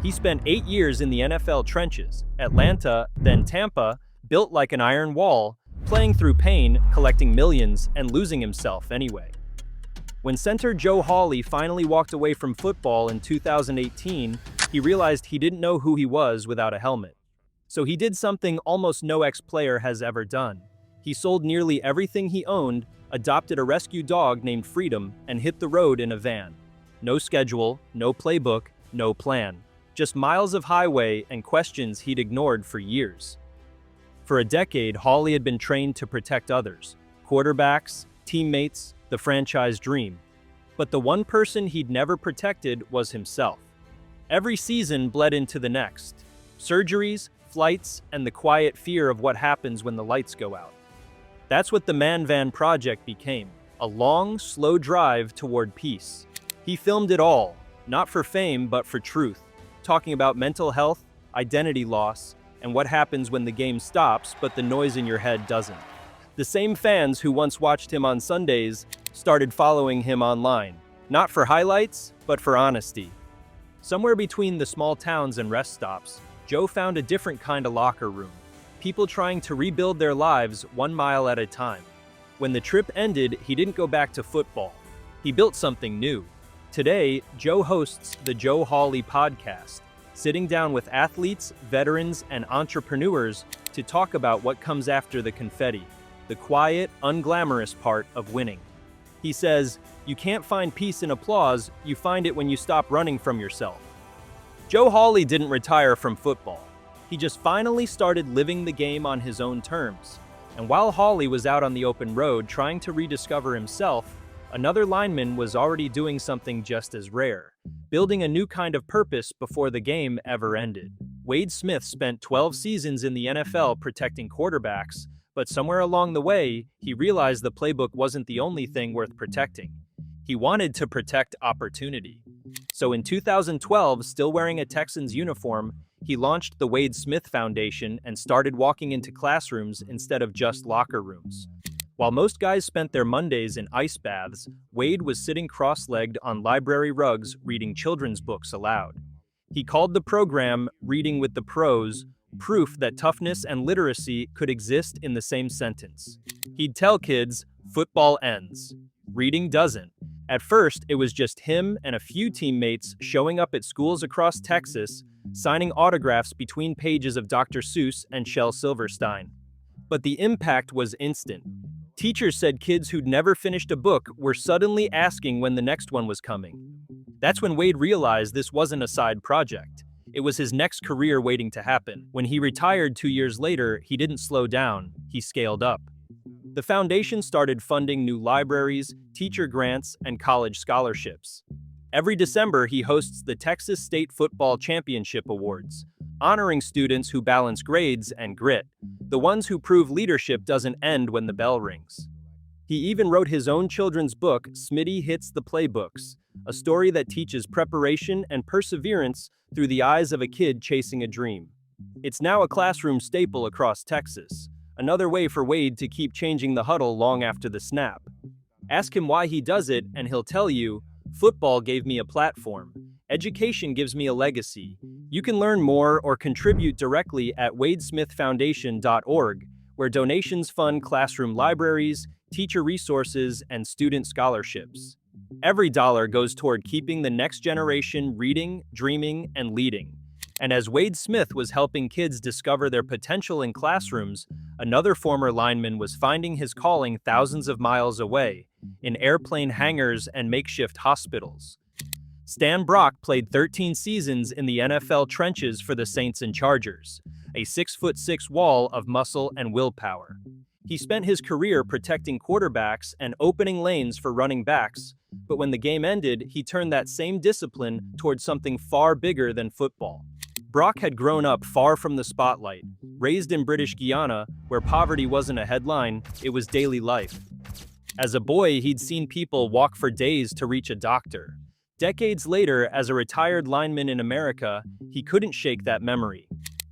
He spent 8 years in the NFL trenches, Atlanta, then Tampa, built like an iron wall, playing through pain, collecting millions, and losing himself anyway. When center Joe Hawley finally walked away from football in 2018, he realized he didn't know who he was without a helmet. So he did something almost no ex-player has ever done. He sold nearly everything he owned, adopted a rescue dog named Freedom, and hit the road in a van. No schedule, no playbook, no plan. Just miles of highway and questions he'd ignored for years. For a decade, Hawley had been trained to protect others, quarterbacks, teammates, the franchise dream. But the one person he'd never protected was himself. Every season bled into the next. Surgeries, flights, and the quiet fear of what happens when the lights go out. That's what the Man Van Project became, a long, slow drive toward peace. He filmed it all, not for fame but for truth, talking about mental health, identity loss, and what happens when the game stops but the noise in your head doesn't. The same fans who once watched him on Sundays started following him online, not for highlights, but for honesty. Somewhere between the small towns and rest stops, Joe found a different kind of locker room. People trying to rebuild their lives 1 mile at a time. When the trip ended, he didn't go back to football. He built something new. Today, Joe hosts the Joe Hawley podcast, sitting down with athletes, veterans, and entrepreneurs to talk about what comes after the confetti, the quiet, unglamorous part of winning. He says, "You can't find peace in applause, you find it when you stop running from yourself." Joe Hawley didn't retire from football. He just finally started living the game on his own terms. And while Hawley was out on the open road trying to rediscover himself, another lineman was already doing something just as rare, building a new kind of purpose before the game ever ended. Wade Smith spent 12 seasons in the NFL protecting quarterbacks, but somewhere along the way, he realized the playbook wasn't the only thing worth protecting. He wanted to protect opportunity. So in 2012, still wearing a Texans uniform, he launched the Wade Smith Foundation and started walking into classrooms instead of just locker rooms. While most guys spent their Mondays in ice baths, Wade was sitting cross-legged on library rugs reading children's books aloud. He called the program Reading with the Pros, proof that toughness and literacy could exist in the same sentence. He'd tell kids, football ends. Reading doesn't. At first, it was just him and a few teammates showing up at schools across Texas, signing autographs between pages of Dr. Seuss and Shel Silverstein. But the impact was instant. Teachers said kids who'd never finished a book were suddenly asking when the next one was coming. That's when Wade realized this wasn't a side project. It was his next career waiting to happen. When he retired 2 years later, he didn't slow down, he scaled up. The foundation started funding new libraries, teacher grants, and college scholarships. Every December, he hosts the Texas State Football Championship Awards, honoring students who balance grades and grit, the ones who prove leadership doesn't end when the bell rings. He even wrote his own children's book, Smitty Hits the Playbooks, a story that teaches preparation and perseverance through the eyes of a kid chasing a dream. It's now a classroom staple across Texas, another way for Wade to keep changing the huddle long after the snap. Ask him why he does it, and he'll tell you, "Football gave me a platform. Education gives me a legacy." You can learn more or contribute directly at wadesmithfoundation.org, where donations fund classroom libraries, teacher resources, and student scholarships. Every dollar goes toward keeping the next generation reading, dreaming, and leading. And as Wade Smith was helping kids discover their potential in classrooms, another former lineman was finding his calling thousands of miles away, in airplane hangars and makeshift hospitals. Stan Brock played 13 seasons in the NFL trenches for the Saints and Chargers, a 6'6" wall of muscle and willpower. He spent his career protecting quarterbacks and opening lanes for running backs, but when the game ended, he turned that same discipline towards something far bigger than football. Brock had grown up far from the spotlight, raised in British Guiana, where poverty wasn't a headline, it was daily life. As a boy, he'd seen people walk for days to reach a doctor. Decades later, as a retired lineman in America, he couldn't shake that memory.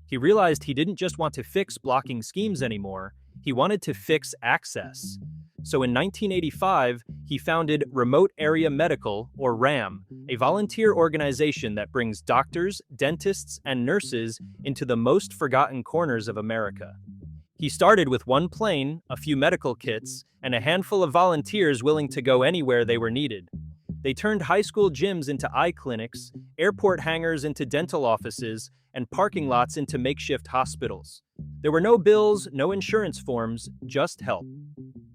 He realized he didn't just want to fix blocking schemes anymore, he wanted to fix access. So in 1985, he he founded Remote Area Medical, or RAM, a volunteer organization that brings doctors, dentists, and nurses into the most forgotten corners of America. He started with one plane, a few medical kits, and a handful of volunteers willing to go anywhere they were needed. They turned high school gyms into eye clinics, airport hangars into dental offices, and parking lots into makeshift hospitals. There were no bills, no insurance forms, just help.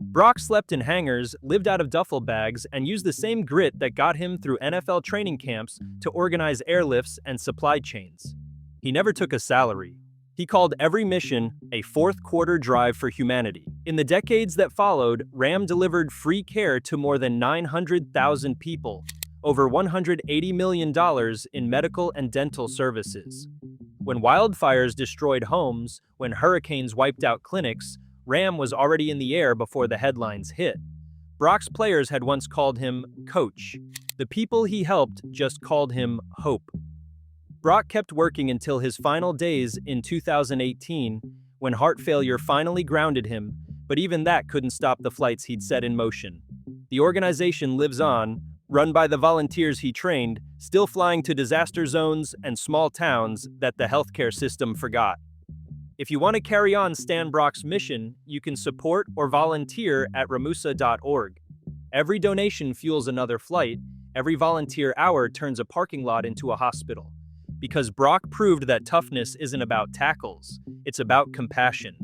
Brock slept in hangars, lived out of duffel bags, and used the same grit that got him through NFL training camps to organize airlifts and supply chains. He never took a salary. He called every mission a fourth-quarter drive for humanity. In the decades that followed, RAM delivered free care to more than 900,000 people, over $180 million in medical and dental services. When wildfires destroyed homes, when hurricanes wiped out clinics, RAM was already in the air before the headlines hit. Brock's players had once called him Coach. The people he helped just called him Hope. Brock kept working until his final days in 2018, when heart failure finally grounded him, but even that couldn't stop the flights he'd set in motion. The organization lives on, run by the volunteers he trained, still flying to disaster zones and small towns that the healthcare system forgot. If you want to carry on Stan Brock's mission, you can support or volunteer at ramusa.org. Every donation fuels another flight, every volunteer hour turns a parking lot into a hospital. Because Brock proved that toughness isn't about tackles, it's about compassion.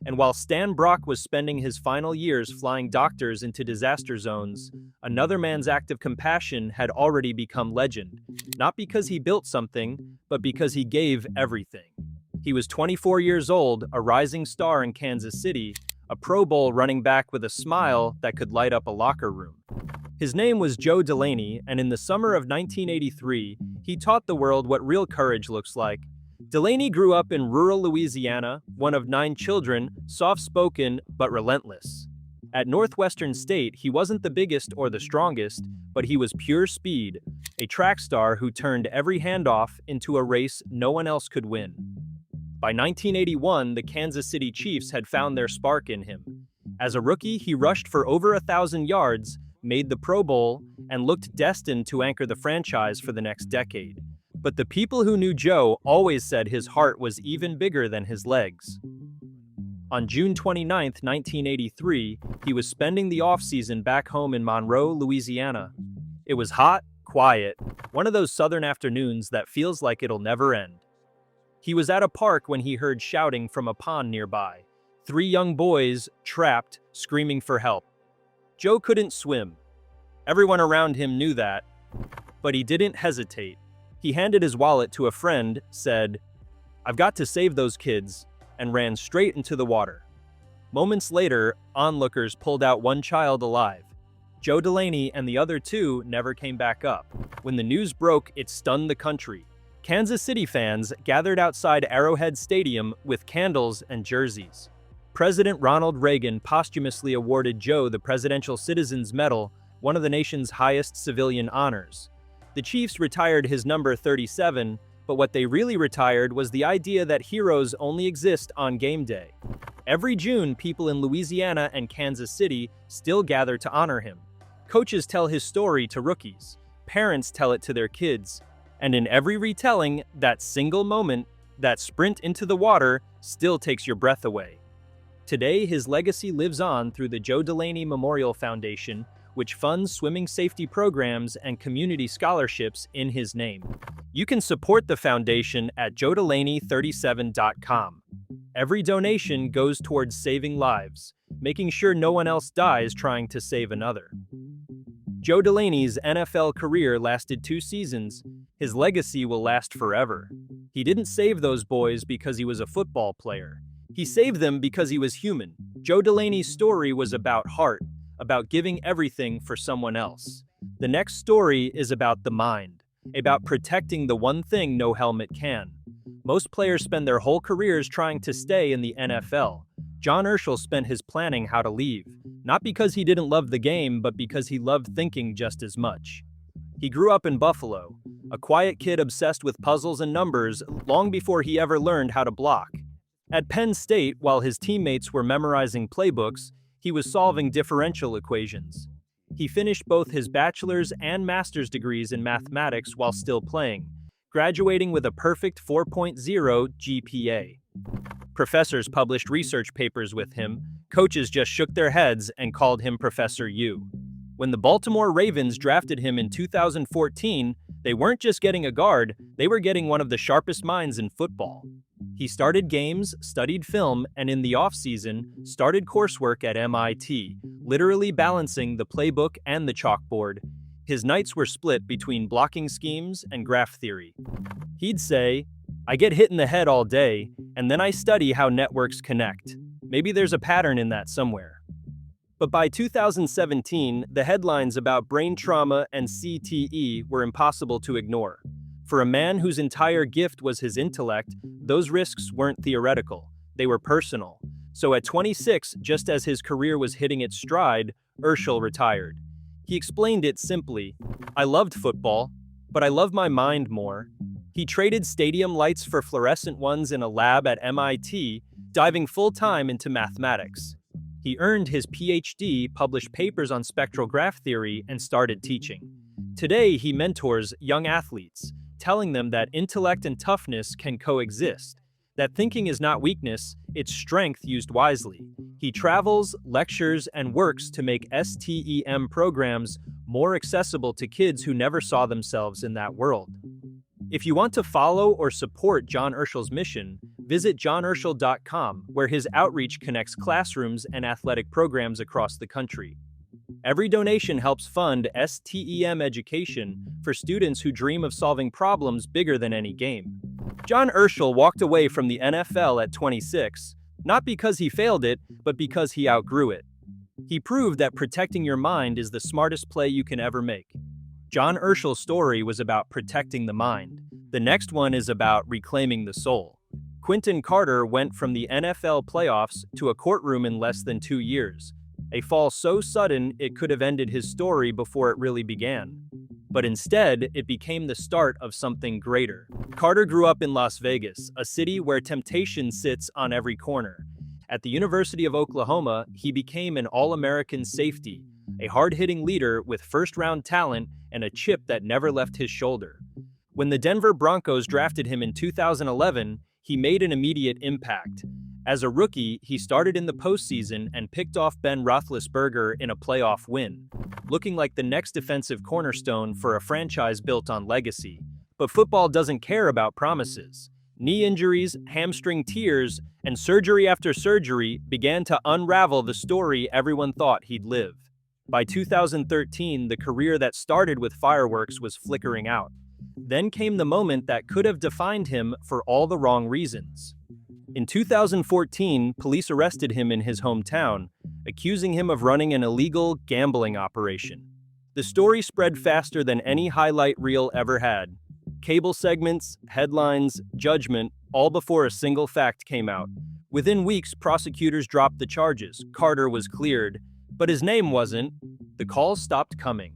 And while Stan Brock was spending his final years flying doctors into disaster zones, another man's act of compassion had already become legend, not because he built something, but because he gave everything. He was 24 years old, a rising star in Kansas City, a Pro Bowl running back with a smile that could light up a locker room. His name was Joe Delaney, and in the summer of 1983, he taught the world what real courage looks like. Delaney grew up in rural Louisiana, one of 9 children, soft-spoken but relentless. At Northwestern State, he wasn't the biggest or the strongest, but he was pure speed, a track star who turned every handoff into a race no one else could win. By 1981, the Kansas City Chiefs had found their spark in him. As a rookie, he rushed for over 1,000 yards, made the Pro Bowl, and looked destined to anchor the franchise for the next decade. But the people who knew Joe always said his heart was even bigger than his legs. On June 29, 1983, he was spending the offseason back home in Monroe, Louisiana. It was hot, quiet, one of those southern afternoons that feels like it'll never end. He was at a park when he heard shouting from a pond nearby. 3 young boys, trapped, screaming for help. Joe couldn't swim. Everyone around him knew that, but he didn't hesitate. He handed his wallet to a friend, said, "I've got to save those kids," and ran straight into the water. Moments later, onlookers pulled out one child alive. Joe Delaney and the other 2 never came back up. When the news broke, it stunned the country. Kansas City fans gathered outside Arrowhead Stadium with candles and jerseys. President Ronald Reagan posthumously awarded Joe the Presidential Citizens Medal, one of the nation's highest civilian honors. The Chiefs retired his number 37, but what they really retired was the idea that heroes only exist on game day. Every June, people in Louisiana and Kansas City still gather to honor him. Coaches tell his story to rookies. Parents tell it to their kids. And in every retelling, that single moment, that sprint into the water, still takes your breath away. Today, his legacy lives on through the Joe Delaney Memorial Foundation, which funds swimming safety programs and community scholarships in his name. You can support the foundation at joedelaney37.com. Every donation goes towards saving lives, making sure no one else dies trying to save another. Joe Delaney's NFL career lasted 2 seasons. His legacy will last forever. He didn't save those boys because he was a football player. He saved them because he was human. Joe Delaney's story was about heart, about giving everything for someone else. The next story is about the mind, about protecting the one thing no helmet can. Most players spend their whole careers trying to stay in the NFL. John Urschel spent his planning how to leave, not because he didn't love the game, but because he loved thinking just as much. He grew up in Buffalo, a quiet kid obsessed with puzzles and numbers long before he ever learned how to block. At Penn State, while his teammates were memorizing playbooks, he was solving differential equations. He finished both his bachelor's and master's degrees in mathematics while still playing, graduating with a perfect 4.0 GPA. Professors published research papers with him, coaches just shook their heads and called him Professor U. When the Baltimore Ravens drafted him in 2014, they weren't just getting a guard, they were getting one of the sharpest minds in football. He started games, studied film, and in the offseason, started coursework at MIT, literally balancing the playbook and the chalkboard. His nights were split between blocking schemes and graph theory. He'd say, "I get hit in the head all day, and then I study how networks connect. Maybe there's a pattern in that somewhere." But by 2017, the headlines about brain trauma and CTE were impossible to ignore. For a man whose entire gift was his intellect, those risks weren't theoretical, they were personal. So at 26, just as his career was hitting its stride, Urschel retired. He explained it simply: "I loved football, but I love my mind more." He traded stadium lights for fluorescent ones in a lab at MIT, diving full-time into mathematics. He earned his PhD, published papers on spectral graph theory, and started teaching. Today, he mentors young athletes, telling them that intellect and toughness can coexist, that thinking is not weakness, it's strength used wisely. He travels, lectures, and works to make STEM programs more accessible to kids who never saw themselves in that world. If you want to follow or support John Urschel's mission, visit johnurschel.com, where his outreach connects classrooms and athletic programs across the country. Every donation helps fund STEM education for students who dream of solving problems bigger than any game. John Urschel walked away from the NFL at 26, not because he failed it, but because he outgrew it. He proved that protecting your mind is the smartest play you can ever make. John Urschel's story was about protecting the mind. The next one is about reclaiming the soul. Quinton Carter went from the NFL playoffs to a courtroom in less than 2 years. A fall so sudden it could have ended his story before it really began. But instead, it became the start of something greater. Carter grew up in Las Vegas, a city where temptation sits on every corner. At the University of Oklahoma, he became an All-American safety, a hard-hitting leader with first-round talent and a chip that never left his shoulder. When the Denver Broncos drafted him in 2011, he made an immediate impact. As a rookie, he started in the postseason and picked off Ben Roethlisberger in a playoff win, looking like the next defensive cornerstone for a franchise built on legacy. But football doesn't care about promises. Knee injuries, hamstring tears, and surgery after surgery began to unravel the story everyone thought he'd live. By 2013, the career that started with fireworks was flickering out. Then came the moment that could have defined him for all the wrong reasons. In 2014, police arrested him in his hometown, accusing him of running an illegal gambling operation. The story spread faster than any highlight reel ever had. Cable segments, headlines, judgment, all before a single fact came out. Within weeks, prosecutors dropped the charges. Carter was cleared, but his name wasn't. The calls stopped coming.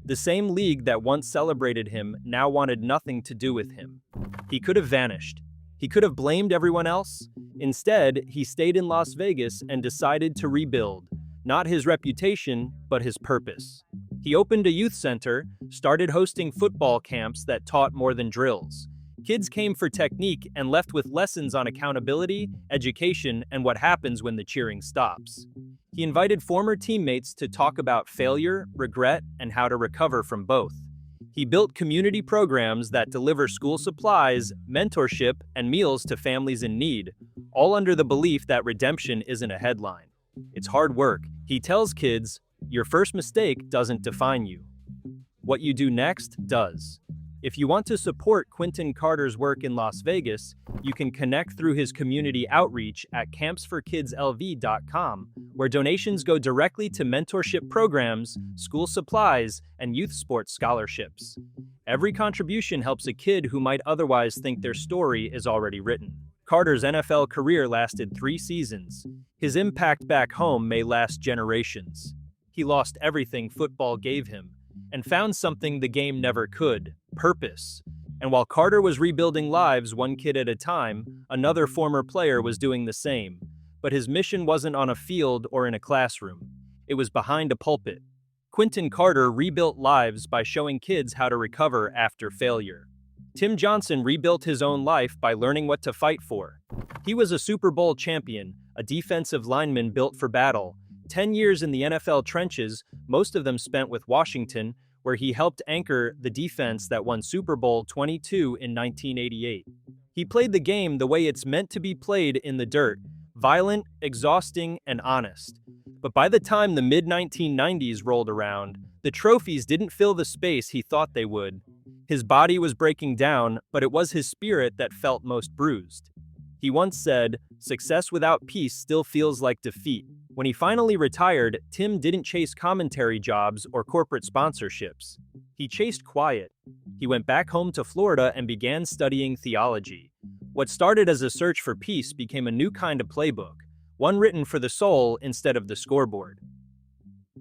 The same league that once celebrated him now wanted nothing to do with him. He could have vanished. He could have blamed everyone else. Instead, he stayed in Las Vegas and decided to rebuild, not his reputation, but his purpose. He opened a youth center, started hosting football camps that taught more than drills. Kids came for technique and left with lessons on accountability, education, and what happens when the cheering stops. He invited former teammates to talk about failure, regret, and how to recover from both. He built community programs that deliver school supplies, mentorship, and meals to families in need, all under the belief that redemption isn't a headline. It's hard work. He tells kids, your first mistake doesn't define you. What you do next does. If you want to support Quinton Carter's work in Las Vegas, you can connect through his community outreach at campsforkidslv.com, where donations go directly to mentorship programs, school supplies, and youth sports scholarships. Every contribution helps a kid who might otherwise think their story is already written. Carter's NFL career lasted 3 seasons. His impact back home may last generations. He lost everything football gave him, and found something the game never could: purpose. And while Carter was rebuilding lives one kid at a time, another former player was doing the same. But his mission wasn't on a field or in a classroom. It was behind a pulpit. Quentin Carter rebuilt lives by showing kids how to recover after failure. Tim Johnson rebuilt his own life by learning what to fight for. He was a Super Bowl champion, a defensive lineman built for battle. 10 years in the NFL trenches, most of them spent with Washington, where he helped anchor the defense that won Super Bowl 22 in 1988. He played the game the way it's meant to be played in the dirt, violent, exhausting, and honest. But by the time the mid-1990s rolled around, the trophies didn't fill the space he thought they would. His body was breaking down, but it was his spirit that felt most bruised. He once said, "Success without peace still feels like defeat." When he finally retired, Tim didn't chase commentary jobs or corporate sponsorships. He chased quiet. He went back home to Florida and began studying theology. What started as a search for peace became a new kind of playbook, one written for the soul instead of the scoreboard.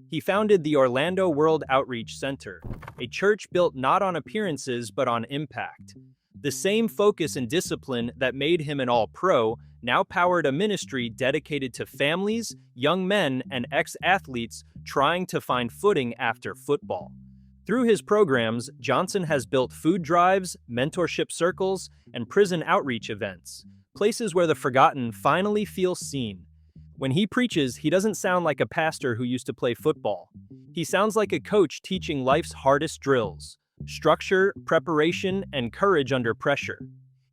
He founded the Orlando World Outreach Center, a church built not on appearances but on impact. The same focus and discipline that made him an all-pro now powered a ministry dedicated to families, young men, and ex-athletes trying to find footing after football. Through his programs, Johnson has built food drives, mentorship circles, and prison outreach events, places where the forgotten finally feel seen. When he preaches, he doesn't sound like a pastor who used to play football. He sounds like a coach teaching life's hardest drills: structure, preparation, and courage under pressure.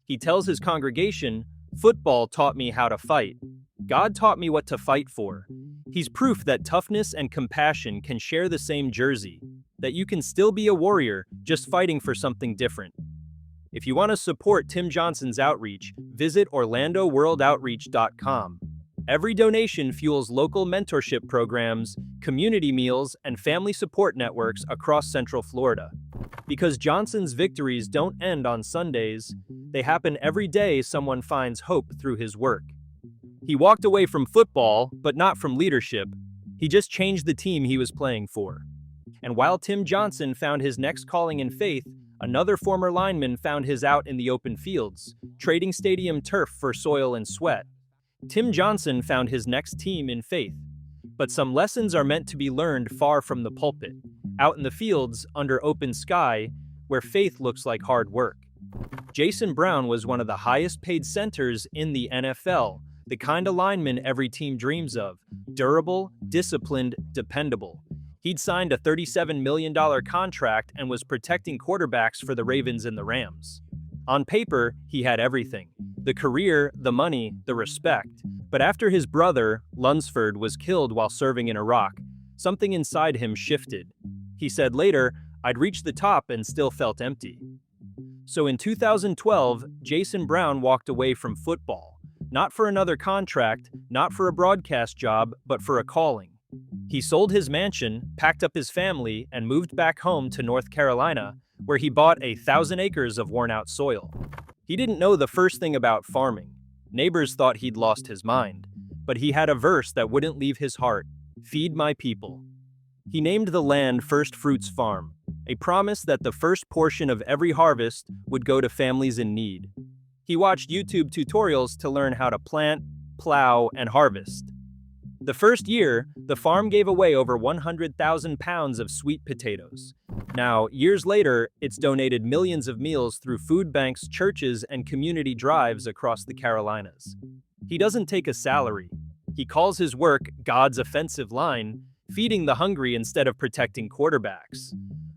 He tells his congregation, "Football taught me how to fight. God taught me what to fight for." He's proof that toughness and compassion can share the same jersey, that you can still be a warrior, just fighting for something different. If you want to support Tim Johnson's outreach, visit orlandoworldoutreach.com. Every donation fuels local mentorship programs, community meals, and family support networks across Central Florida. Because Johnson's victories don't end on Sundays, they happen every day someone finds hope through his work. He walked away from football, but not from leadership. He just changed the team he was playing for. And while Tim Johnson found his next calling in faith, another former lineman found his out in the open fields, trading stadium turf for soil and sweat. Tim Johnson found his next team in faith. But some lessons are meant to be learned far from the pulpit, out in the fields, under open sky, where faith looks like hard work. Jason Brown was one of the highest paid centers in the NFL, the kind of lineman every team dreams of: durable, disciplined, dependable. He'd signed a $37 million contract and was protecting quarterbacks for the Ravens and the Rams. On paper, he had everything: the career, the money, the respect. But after his brother, Lunsford, was killed while serving in Iraq, something inside him shifted. He said later, "I'd reached the top and still felt empty." So in 2012, Jason Brown walked away from football, not for another contract, not for a broadcast job, but for a calling. He sold his mansion, packed up his family, and moved back home to North Carolina, where he bought 1,000 acres of worn-out soil. He didn't know the first thing about farming. Neighbors thought he'd lost his mind. But he had a verse that wouldn't leave his heart: "Feed my people." He named the land First Fruits Farm, a promise that the first portion of every harvest would go to families in need. He watched YouTube tutorials to learn how to plant, plow, and harvest. The first year, the farm gave away over 100,000 pounds of sweet potatoes. Now, years later, it's donated millions of meals through food banks, churches, and community drives across the Carolinas. He doesn't take a salary. He calls his work God's offensive line, feeding the hungry instead of protecting quarterbacks.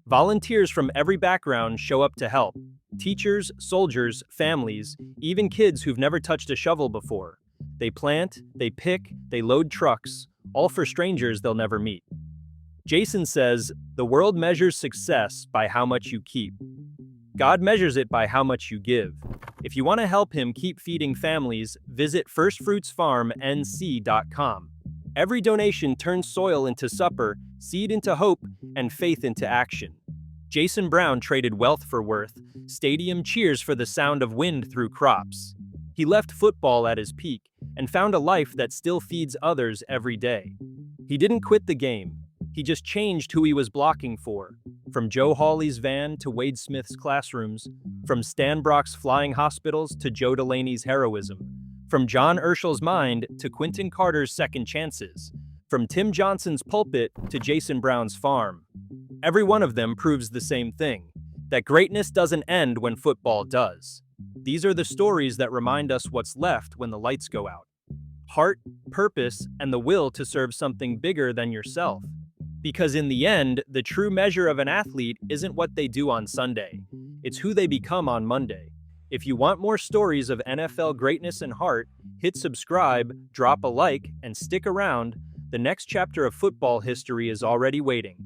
Volunteers from every background show up to help: teachers, soldiers, families, even kids who've never touched a shovel before. They plant, they pick, they load trucks, all for strangers they'll never meet. Jason says, "The world measures success by how much you keep. God measures it by how much you give." If you want to help him keep feeding families, visit firstfruitsfarmnc.com. Every donation turns soil into supper, seed into hope, and faith into action. Jason Brown traded wealth for worth, stadium cheers for the sound of wind through crops. He left football at his peak and found a life that still feeds others every day. He didn't quit the game. He just changed who he was blocking for. From Joe Hawley's van to Wade Smith's classrooms, from Stan Brock's flying hospitals to Joe Delaney's heroism, from John Urschel's mind to Quentin Carter's second chances, From Tim Johnson's pulpit to Jason Brown's farm, every one of them proves the same thing, that greatness doesn't end when football does. These are the stories that remind us what's left when the lights go out. Heart, purpose, and the will to serve something bigger than yourself. Because in the end, the true measure of an athlete isn't what they do on Sunday, it's who they become on Monday. If you want more stories of NFL greatness and heart, hit subscribe, drop a like, and stick around. The next chapter of football history is already waiting.